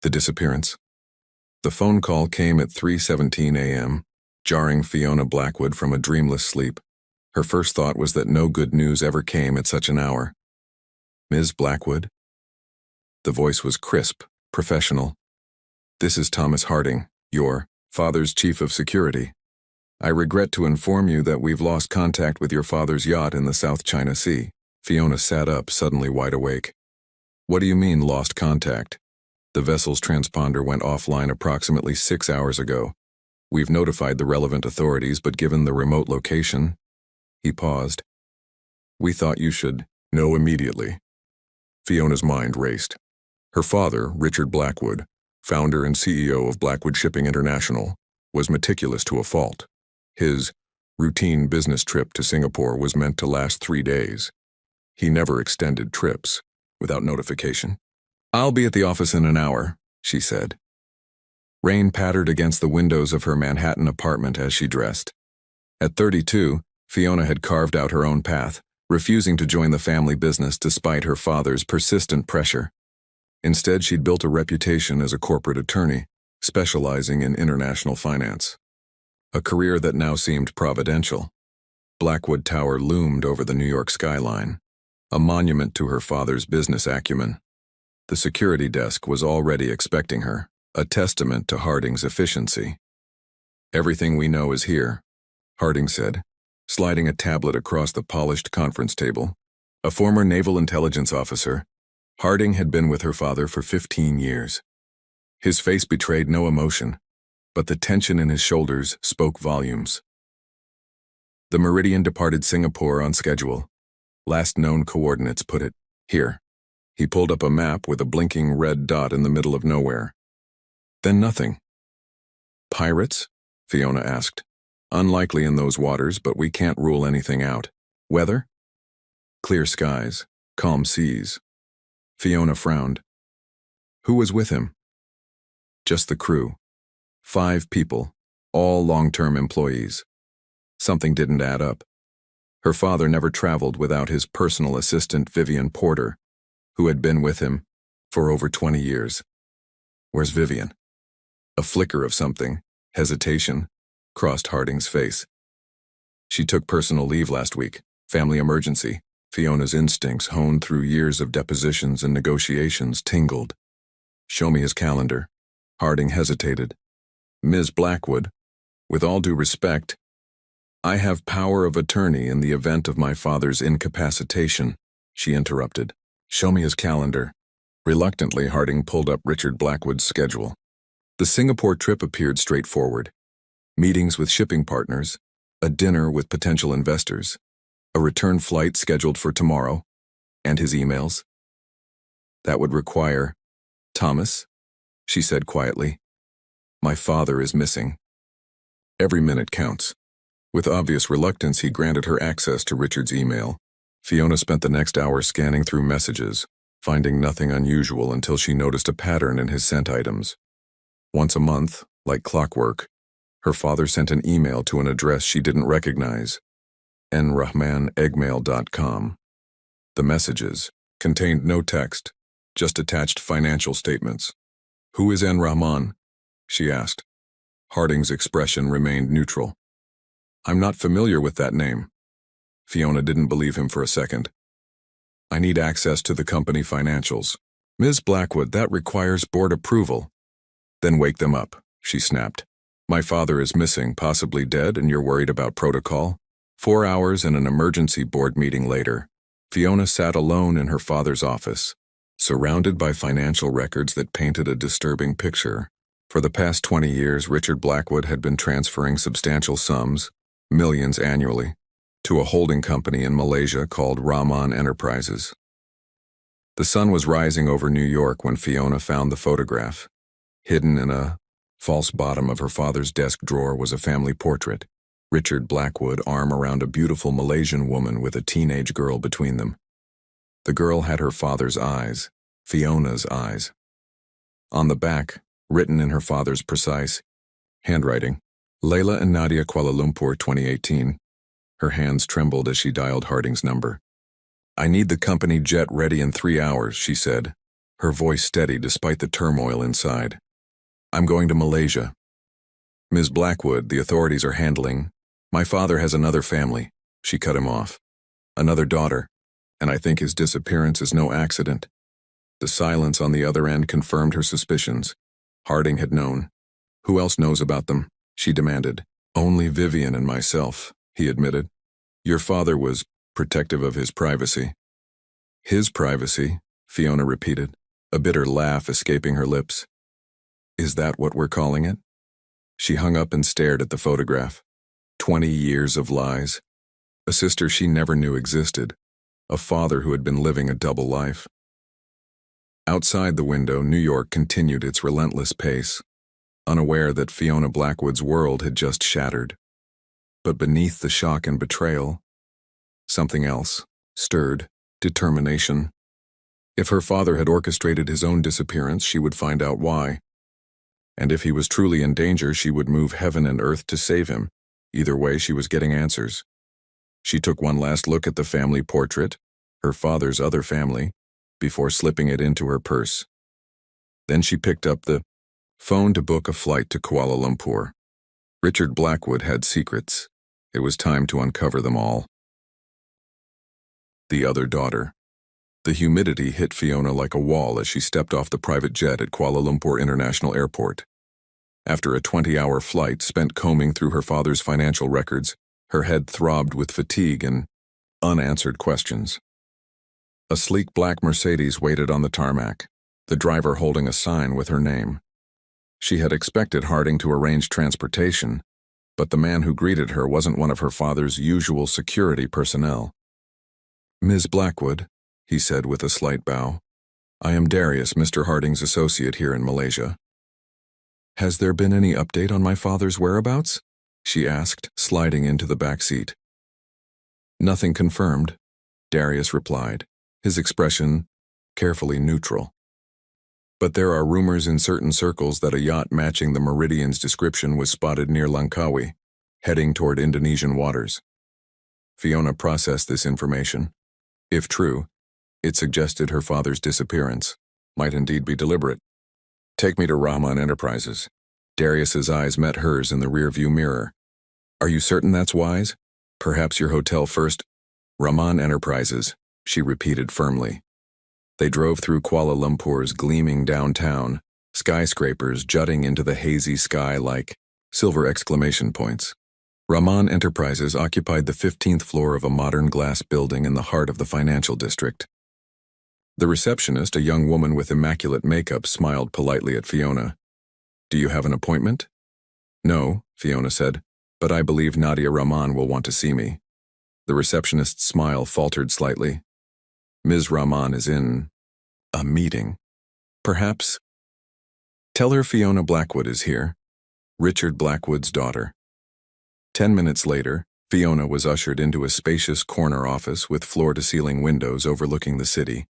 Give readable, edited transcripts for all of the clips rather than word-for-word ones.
The disappearance. The phone call came at 3:17 a.m., jarring Fiona Blackwood from a dreamless sleep. Her first thought was that no good news ever came at such an hour. "Ms. Blackwood?" The voice was crisp, professional. "This is Thomas Harding, your father's chief of security. I regret to inform you that we've lost contact with your father's yacht in the South China Sea." Fiona sat up, suddenly wide awake. "What do you mean, lost contact?" "The vessel's transponder went offline approximately 6 hours ago. We've notified the relevant authorities, but given the remote location..." He paused. "We thought you should know immediately." Fiona's mind raced. Her father, Richard Blackwood, founder and CEO of Blackwood Shipping International, was meticulous to a fault. His routine business trip to Singapore was meant to last 3 days. He never extended trips without notification. "I'll be at the office in an hour," she said. Rain pattered against the windows of her Manhattan apartment as she dressed. At 32, Fiona had carved out her own path, refusing to join the family business despite her father's persistent pressure. Instead, she'd built a reputation as a corporate attorney, specializing in international finance. A career that now seemed providential. Blackwood Tower loomed over the New York skyline, a monument to her father's business acumen. The security desk was already expecting her, a testament to Harding's efficiency. "Everything we know is here," Harding said, sliding a tablet across the polished conference table. A former naval intelligence officer, Harding had been with her father for 15 years. His face betrayed no emotion, but the tension in his shoulders spoke volumes. The Meridian departed Singapore on schedule. Last known coordinates put it here. He pulled up a map with a blinking red dot in the middle of nowhere. Then nothing. "Pirates?" Fiona asked. "Unlikely in those waters, but we can't rule anything out. Weather?" "Clear skies, calm seas." Fiona frowned. "Who was with him?" "Just the crew. 5 people, all long-term employees." Something didn't add up. Her father never traveled without his personal assistant Vivian Porter, who had been with him for over 20 years. "Where's Vivian?" A flicker of something, hesitation, crossed Harding's face. "She took personal leave last week. Family emergency." Fiona's instincts, honed through years of depositions and negotiations, tingled. "Show me his calendar." Harding hesitated. "Ms. Blackwood, with all due respect, I have power of attorney in the event of my father's incapacitation," she interrupted. "Show me his calendar." Reluctantly, Harding pulled up Richard Blackwood's schedule. The Singapore trip appeared straightforward. Meetings with shipping partners, a dinner with potential investors, a return flight scheduled for tomorrow, and his emails. "That would require Thomas," she said quietly. "My father is missing." Every minute counts. With obvious reluctance, he granted her access to Richard's email. Fiona spent the next hour scanning through messages, finding nothing unusual until she noticed a pattern in his sent items. Once a month, like clockwork, her father sent an email to an address she didn't recognize, nrahman@eggmail.com. The messages contained no text, just attached financial statements. "Who is N. Rahman?" she asked. Harding's expression remained neutral. "I'm not familiar with that name." Fiona didn't believe him for a second. "I need access to the company financials." "Ms. Blackwood, that requires board approval." "Then wake them up," she snapped. "My father is missing, possibly dead, and you're worried about protocol?" 4 hours and an emergency board meeting later, Fiona sat alone in her father's office, surrounded by financial records that painted a disturbing picture. For the past 20 years, Richard Blackwood had been transferring substantial sums, millions annually, to a holding company in Malaysia called Rahman Enterprises. The sun was rising over New York when Fiona found the photograph. Hidden in a false bottom of her father's desk drawer was a family portrait. Richard Blackwood, arm around a beautiful Malaysian woman with a teenage girl between them. The girl had her father's eyes, Fiona's eyes. On the back, written in her father's precise handwriting, "Layla and Nadia, Kuala Lumpur, 2018. Her hands trembled as she dialed Harding's number. "I need the company jet ready in 3 hours," she said, her voice steady despite the turmoil inside. "I'm going to Malaysia. Ms. Blackwood, the authorities are handling. My father has another family," she cut him off. "Another daughter, and I think his disappearance is no accident." The silence on the other end confirmed her suspicions. Harding had known. "Who else knows about them?" she demanded. "Only Vivian and myself," he admitted. "Your father was protective of his privacy." "His privacy," Fiona repeated, a bitter laugh escaping her lips. "Is that what we're calling it?" She hung up and stared at the photograph. 20 years of lies. A sister she never knew existed. A father who had been living a double life. Outside the window, New York continued its relentless pace, unaware that Fiona Blackwood's world had just shattered. But beneath the shock and betrayal, something else stirred: determination. If her father had orchestrated his own disappearance, she would find out why. And if he was truly in danger, she would move heaven and earth to save him. Either way, she was getting answers. She took one last look at the family portrait, her father's other family, before slipping it into her purse. Then she picked up the phone to book a flight to Kuala Lumpur. Richard Blackwood had secrets. It was time to uncover them all. The other daughter. The humidity hit Fiona like a wall as she stepped off the private jet at Kuala Lumpur International Airport. After a 20-hour flight spent combing through her father's financial records, her head throbbed with fatigue and unanswered questions. A sleek black Mercedes waited on the tarmac, the driver holding a sign with her name. She had expected Harding to arrange transportation, but the man who greeted her wasn't one of her father's usual security personnel. "Ms. Blackwood," he said with a slight bow. "I am Darius, Mr. Harding's associate here in Malaysia." "Has there been any update on my father's whereabouts?" she asked, sliding into the back seat. "Nothing confirmed," Darius replied, his expression carefully neutral. "But there are rumors in certain circles that a yacht matching the Meridian's description was spotted near Langkawi, heading toward Indonesian waters." Fiona processed this information. If true, it suggested her father's disappearance might indeed be deliberate. "Take me to Rahman Enterprises." Darius's eyes met hers in the rearview mirror. "Are you certain that's wise? Perhaps your hotel first." "Rahman Enterprises," she repeated firmly. They drove through Kuala Lumpur's gleaming downtown, skyscrapers jutting into the hazy sky like silver exclamation points. Rahman Enterprises occupied the 15th floor of a modern glass building in the heart of the financial district. The receptionist, a young woman with immaculate makeup, smiled politely at Fiona. "Do you have an appointment?" "No," Fiona said, "but I believe Nadia Rahman will want to see me." The receptionist's smile faltered slightly. "Ms. Rahman is in a meeting. Perhaps tell her Fiona Blackwood is here, Richard Blackwood's daughter." 10 minutes later, Fiona was ushered into a spacious corner office with floor-to-ceiling windows overlooking the city.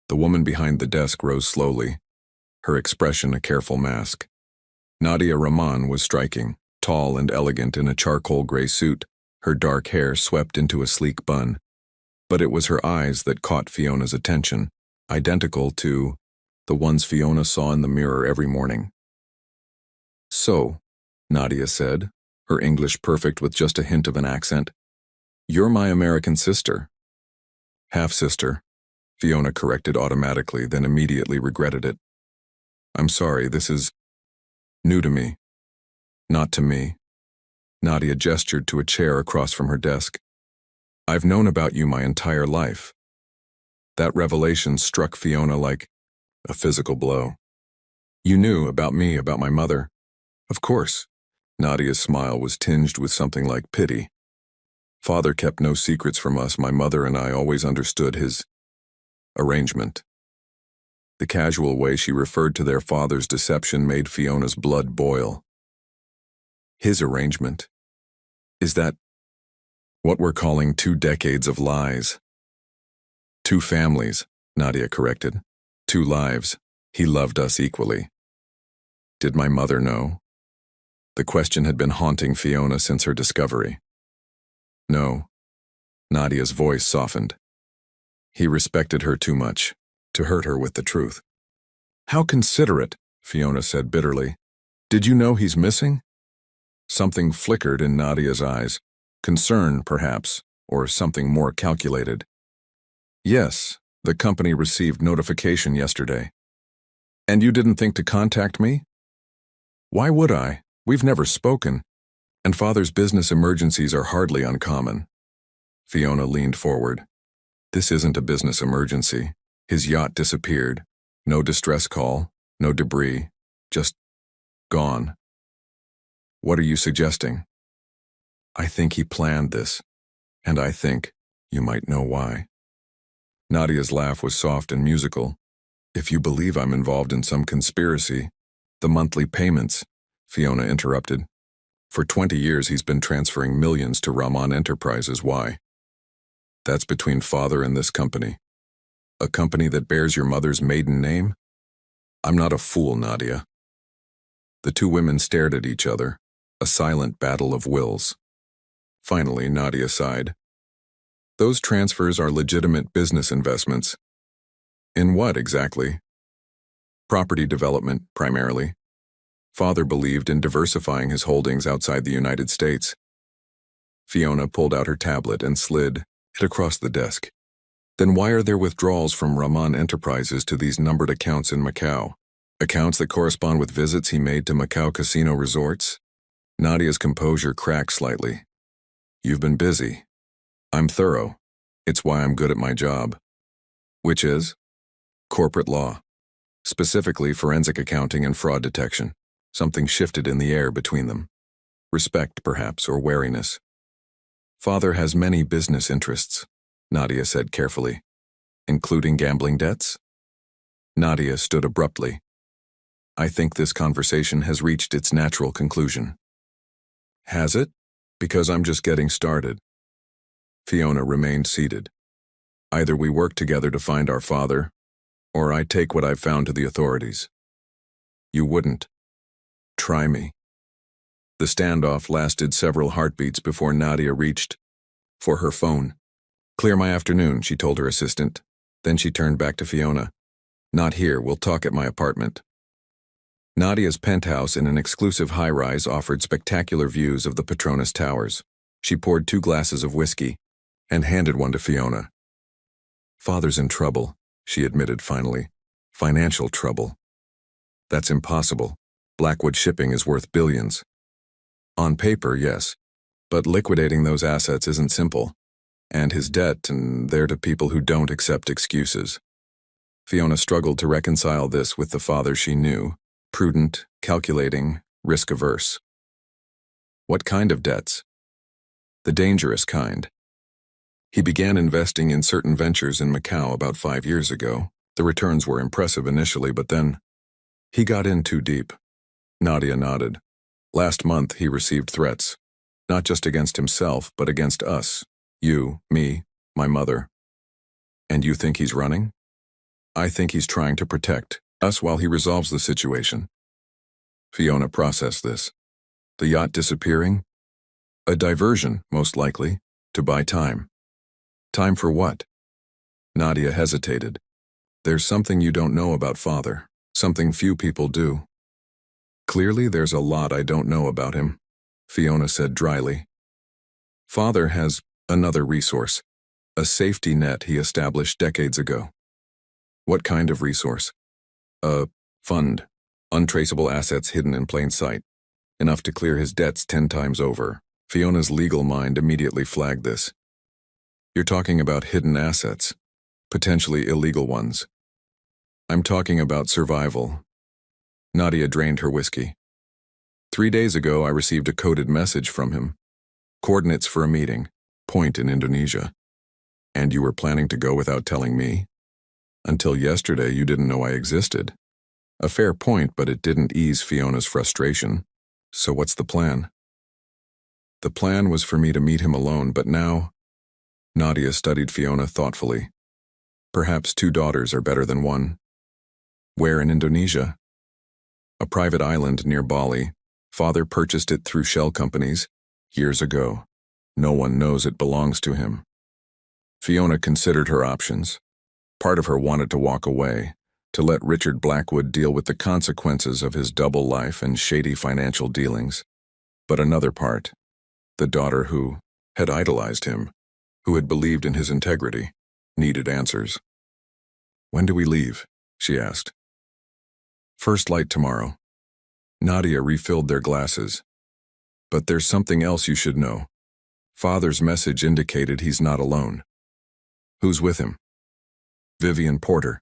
The woman behind the desk rose slowly, her expression a careful mask. Nadia Rahman was striking, tall and elegant in a charcoal gray suit, her dark hair swept into a sleek bun. But it was her eyes that caught Fiona's attention, identical to the ones Fiona saw in the mirror every morning. "So," Nadia said, her English perfect with just a hint of an accent, "you're my American sister." "Half-sister," Fiona corrected automatically, then immediately regretted it. "I'm sorry, this is new to me." "Not to me." Nadia gestured to a chair across from her desk. "I've known about you my entire life." That revelation struck Fiona like a physical blow. "You knew about me, about my mother?" "Of course." Nadia's smile was tinged with something like pity. "Father kept no secrets from us. My mother and I always understood his arrangement." The casual way she referred to their father's deception made Fiona's blood boil. "His arrangement? Is that what we're calling 2 decades of lies?" "2 families," Nadia corrected. 2 lives. He loved us equally." "Did my mother know?" The question had been haunting Fiona since her discovery. "No." Nadia's voice softened. "He respected her too much to hurt her with the truth. How considerate, Fiona said bitterly. Did you know he's missing? Something flickered in Nadia's eyes. Concern, perhaps, or something more calculated. Yes, the company received notification yesterday. And you didn't think to contact me? Why would I? We've never spoken. And Father's business emergencies are hardly uncommon. Fiona leaned forward. This isn't a business emergency. His yacht disappeared. No distress call, no debris, just gone. What are you suggesting? I think he planned this, and I think you might know why. Nadia's laugh was soft and musical. If you believe I'm involved in some conspiracy, the monthly payments, Fiona interrupted. For 20 years he's been transferring millions to Rahman Enterprises. Why? That's between Father and this company. A company that bears your mother's maiden name? I'm not a fool, Nadia. The two women stared at each other, a silent battle of wills. Finally, Nadia sighed. Those transfers are legitimate business investments. In what exactly? Property development, primarily. Father believed in diversifying his holdings outside the United States. Fiona pulled out her tablet and slid it across the desk. Then why are there withdrawals from Rahman Enterprises to these numbered accounts in Macau? Accounts that correspond with visits he made to Macau casino resorts? Nadia's composure cracked slightly. You've been busy. I'm thorough. It's why I'm good at my job. Which is? Corporate law. Specifically forensic accounting and fraud detection. Something shifted in the air between them. Respect, perhaps, or wariness. Father has many business interests, Nadia said carefully. Including gambling debts? Nadia stood abruptly. I think this conversation has reached its natural conclusion. Has it? Because I'm just getting started. Fiona remained seated. Either we work together to find our father, or I take what I've found to the authorities. You wouldn't. Try me. The standoff lasted several heartbeats before Nadia reached for her phone. Clear my afternoon, she told her assistant. Then she turned back to Fiona. Not here, we'll talk at my apartment. Nadia's penthouse in an exclusive high-rise offered spectacular views of the Petronas Towers. She poured 2 glasses of whiskey and handed one to Fiona. Father's in trouble, she admitted finally. Financial trouble. That's impossible. Blackwood Shipping is worth billions. On paper, yes, but liquidating those assets isn't simple. And his debt, and they're to people who don't accept excuses. Fiona struggled to reconcile this with the father she knew, prudent, calculating, risk-averse. What kind of debts? The dangerous kind. He began investing in certain ventures in Macau about 5 years ago. The returns were impressive initially, but then he got in too deep. Nadia nodded. Last month he received threats, not just against himself, but against us. You, me, my mother. And you think he's running? I think he's trying to protect us while he resolves the situation. Fiona processed this. The yacht disappearing? A diversion, most likely, to buy time. Time for what? Nadia hesitated. There's something you don't know about Father, something few people do. Clearly there's a lot I don't know about him, Fiona said dryly. Father has another resource, a safety net he established decades ago. What kind of resource? A fund, untraceable assets hidden in plain sight, enough to clear his debts 10 times over. Fiona's legal mind immediately flagged this. You're talking about hidden assets, potentially illegal ones. I'm talking about survival. Nadia drained her whiskey. 3 days ago, I received a coded message from him. Coordinates for a meeting, point in Indonesia. And you were planning to go without telling me? Until yesterday, you didn't know I existed. A fair point, but it didn't ease Fiona's frustration. So what's the plan? The plan was for me to meet him alone, but now... Nadia studied Fiona thoughtfully. Perhaps 2 daughters are better than 1. Where in Indonesia? A private island near Bali. Father purchased it through shell companies years ago. No one knows it belongs to him. Fiona considered her options. Part of her wanted to walk away, to let Richard Blackwood deal with the consequences of his double life and shady financial dealings. But another part, the daughter who had idolized him, who had believed in his integrity, needed answers. "When do we leave?" she asked. "First light tomorrow." Nadia refilled their glasses. "But there's something else you should know. Father's message indicated he's not alone." "Who's with him?" "Vivian Porter."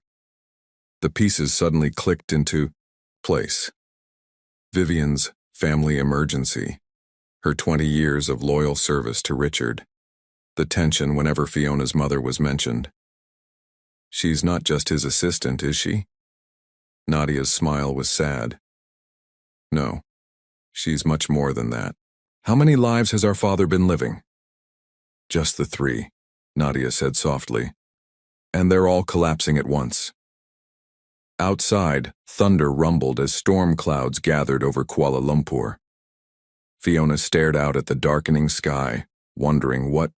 The pieces suddenly clicked into place. Vivian's family emergency, her 20 years of loyal service to Richard, the tension whenever Fiona's mother was mentioned. "She's not just his assistant, is she?" Nadia's smile was sad. "No, she's much more than that." "How many lives has our father been living?" "Just the 3, Nadia said softly. "And they're all collapsing at once." Outside, thunder rumbled as storm clouds gathered over Kuala Lumpur. Fiona stared out at the darkening sky, wondering what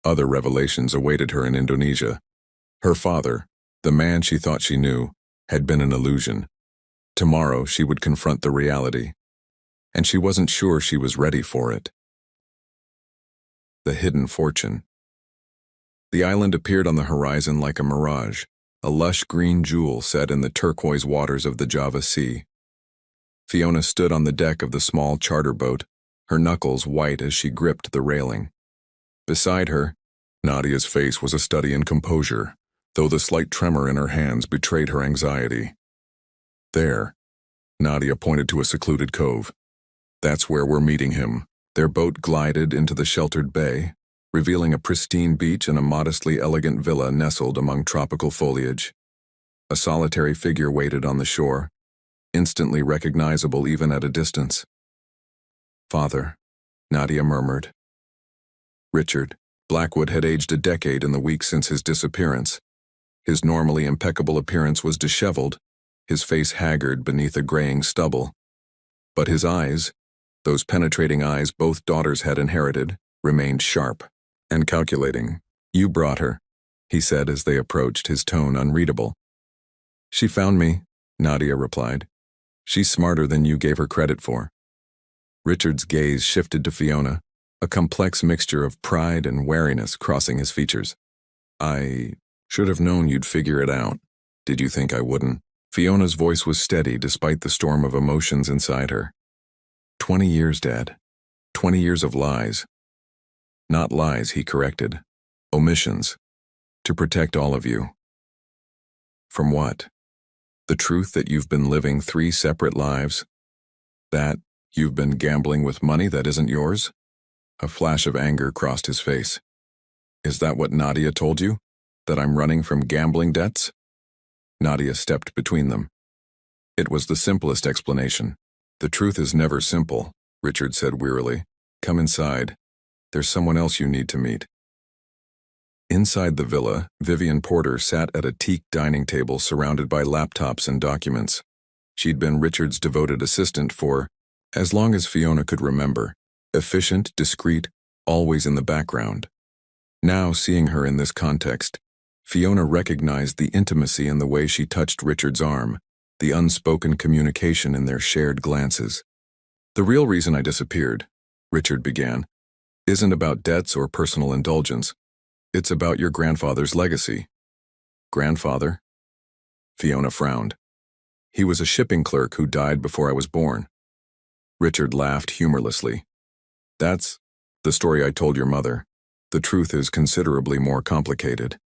other revelations awaited her in Indonesia. Her father, the man she thought she knew, had been an illusion. Tomorrow she would confront the reality, and she wasn't sure she was ready for it. The hidden fortune. The island appeared on the horizon like a mirage, a lush green jewel set in the turquoise waters of the Java Sea. Fiona stood on the deck of the small charter boat, her knuckles white as she gripped the railing. Beside her, Nadia's face was a study in composure, though the slight tremor in her hands betrayed her anxiety. "There," Nadia pointed to a secluded cove. "That's where we're meeting him." Their boat glided into the sheltered bay, revealing a pristine beach and a modestly elegant villa nestled among tropical foliage. A solitary figure waited on the shore, instantly recognizable even at a distance. "Father," Nadia murmured. Richard Blackwood had aged a decade in the weeks since his disappearance. His normally impeccable appearance was disheveled, his face haggard beneath a graying stubble. But his eyes, those penetrating eyes both daughters had inherited, remained sharp and calculating. "You brought her," he said as they approached, his tone unreadable. "She found me," Nadia replied. "She's smarter than you gave her credit for." Richard's gaze shifted to Fiona, a complex mixture of pride and wariness crossing his features. "I should have known you'd figure it out. Did you think I wouldn't?" Fiona's voice was steady despite the storm of emotions inside her. 20 years, Dad. 20 years of lies. Not lies, he corrected. Omissions. To protect all of you. From what? The truth that you've been living 3 separate lives? That you've been gambling with money that isn't yours? A flash of anger crossed his face. Is that what Nadia told you? That I'm running from gambling debts? Nadia stepped between them. It was the simplest explanation. The truth is never simple, Richard said wearily. Come inside. There's someone else you need to meet. Inside the villa, Vivian Porter sat at a teak dining table surrounded by laptops and documents. She'd been Richard's devoted assistant for as long as Fiona could remember. Efficient, discreet, always in the background. Now, seeing her in this context, Fiona recognized the intimacy in the way she touched Richard's arm, the unspoken communication in their shared glances. The real reason I disappeared, Richard began, isn't about debts or personal indulgence. It's about your grandfather's legacy. Grandfather? Fiona frowned. He was a shipping clerk who died before I was born. Richard laughed humorlessly. That's the story I told your mother. The truth is considerably more complicated.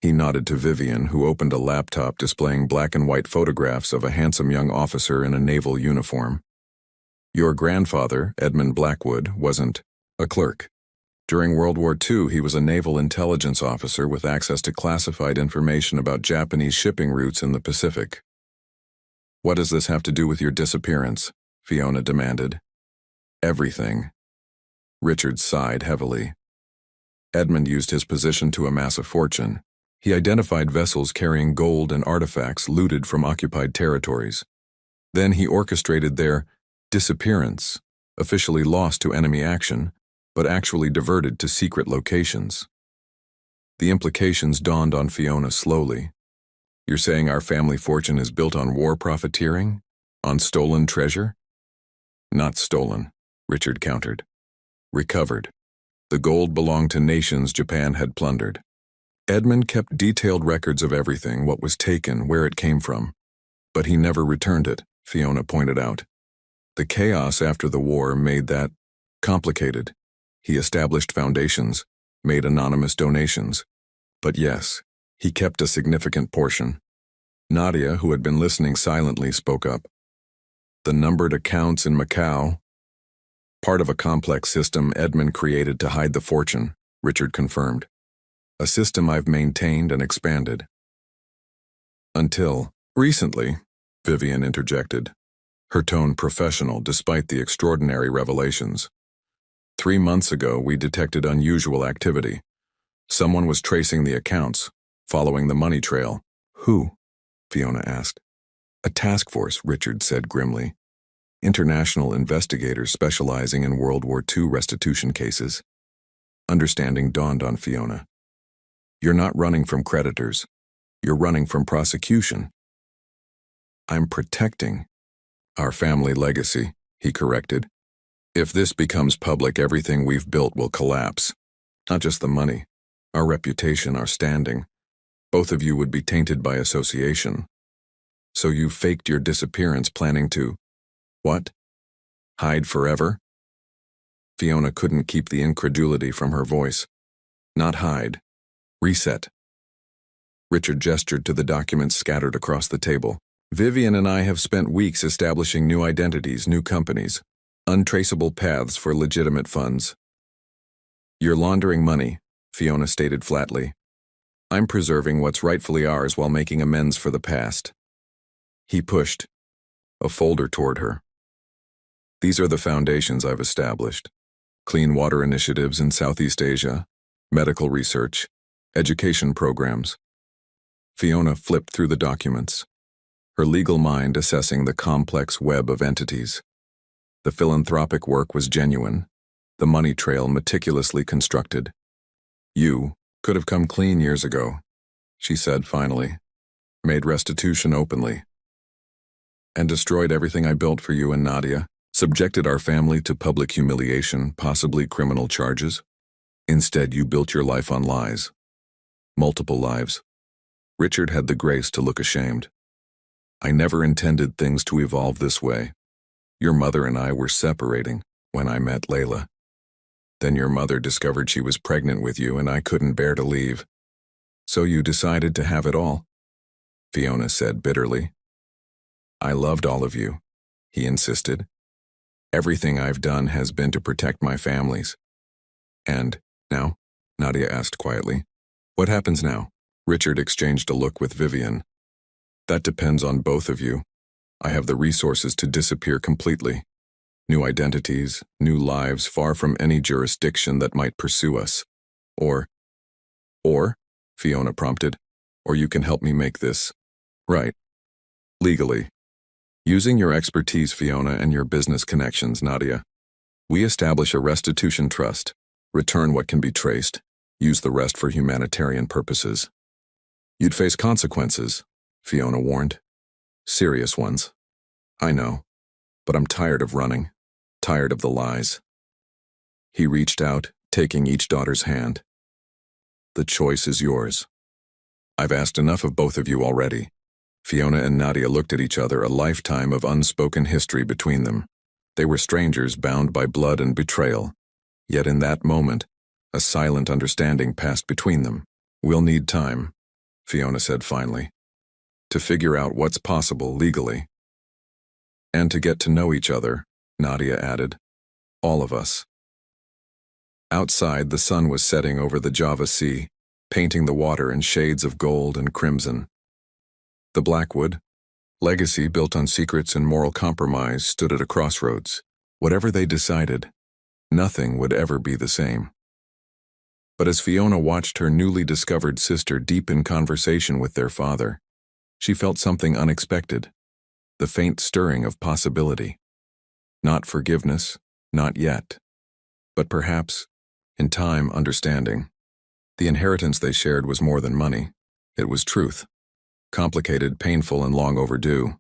He nodded to Vivian, who opened a laptop displaying black and white photographs of a handsome young officer in a naval uniform. Your grandfather, Edmund Blackwood, wasn't a clerk. During World War II, he was a naval intelligence officer with access to classified information about Japanese shipping routes in the Pacific. What does this have to do with your disappearance? Fiona demanded. Everything. Richard sighed heavily. Edmund used his position to amass a fortune. He identified vessels carrying gold and artifacts looted from occupied territories. Then he orchestrated their disappearance, officially lost to enemy action, but actually diverted to secret locations. The implications dawned on Fiona slowly. You're saying our family fortune is built on war profiteering? On stolen treasure? Not stolen, Richard countered. Recovered. The gold belonged to nations Japan had plundered. Edmund kept detailed records of everything, what was taken, where it came from. But he never returned it, Fiona pointed out. The chaos after the war made that complicated. He established foundations, made anonymous donations. But yes, he kept a significant portion. Nadia, who had been listening silently, spoke up. The numbered accounts in Macau, part of a complex system Edmund created to hide the fortune, Richard confirmed. A system I've maintained and expanded. Until recently, Vivian interjected, her tone professional despite the extraordinary revelations. 3 months ago, we detected unusual activity. Someone was tracing the accounts, following the money trail. Who? Fiona asked. A task force, Richard said grimly. International investigators specializing in World War II restitution cases. Understanding dawned on Fiona. You're not running from creditors. You're running from prosecution. I'm protecting our family legacy, he corrected. If this becomes public, everything we've built will collapse. Not just the money, our reputation, our standing. Both of you would be tainted by association. So you faked your disappearance, planning to, what? Hide forever? Fiona couldn't keep the incredulity from her voice. Not hide. Reset. Richard gestured to the documents scattered across the table. Vivian and I have spent weeks establishing new identities, new companies, untraceable paths for legitimate funds. You're laundering money, Fiona stated flatly. I'm preserving what's rightfully ours while making amends for the past. He pushed a folder toward her. These are the foundations I've established. Clean water initiatives in Southeast Asia, medical research, education programs. Fiona flipped through the documents, her legal mind assessing the complex web of entities. The philanthropic work was genuine, the money trail meticulously constructed. You could have come clean years ago, she said finally, made restitution openly, and destroyed everything I built for you and Nadia, subjected our family to public humiliation, possibly criminal charges. Instead, you built your life on lies. Multiple lives. Richard had the grace to look ashamed. I never intended things to evolve this way. Your mother and I were separating when I met Layla. Then your mother discovered she was pregnant with you and I couldn't bear to leave. So you decided to have it all, Fiona said bitterly. I loved all of you, he insisted. Everything I've done has been to protect my families. And now? Nadia asked quietly. What happens now? Richard exchanged a look with Vivian. That depends on both of you. I have the resources to disappear completely. New identities, new lives far from any jurisdiction that might pursue us. Or, Fiona prompted, or you can help me make this right. Legally. Using your expertise, Fiona, and your business connections, Nadia, we establish a restitution trust, return what can be traced, use the rest for humanitarian purposes. You'd face consequences, Fiona warned. Serious ones. I know, but I'm tired of running, tired of the lies. He reached out, taking each daughter's hand. The choice is yours. I've asked enough of both of you already. Fiona and Nadia looked at each other, a lifetime of unspoken history between them. They were strangers bound by blood and betrayal. Yet in that moment, a silent understanding passed between them. We'll need time, Fiona said finally, to figure out what's possible legally. And to get to know each other, Nadia added. All of us. Outside, the sun was setting over the Java Sea, painting the water in shades of gold and crimson. The Blackwood, legacy built on secrets and moral compromise, stood at a crossroads. Whatever they decided, nothing would ever be the same. But as Fiona watched her newly discovered sister deep in conversation with their father, she felt something unexpected, the faint stirring of possibility. Not forgiveness, not yet, but perhaps, in time, understanding. The inheritance they shared was more than money. It was truth. Complicated, painful, and long overdue.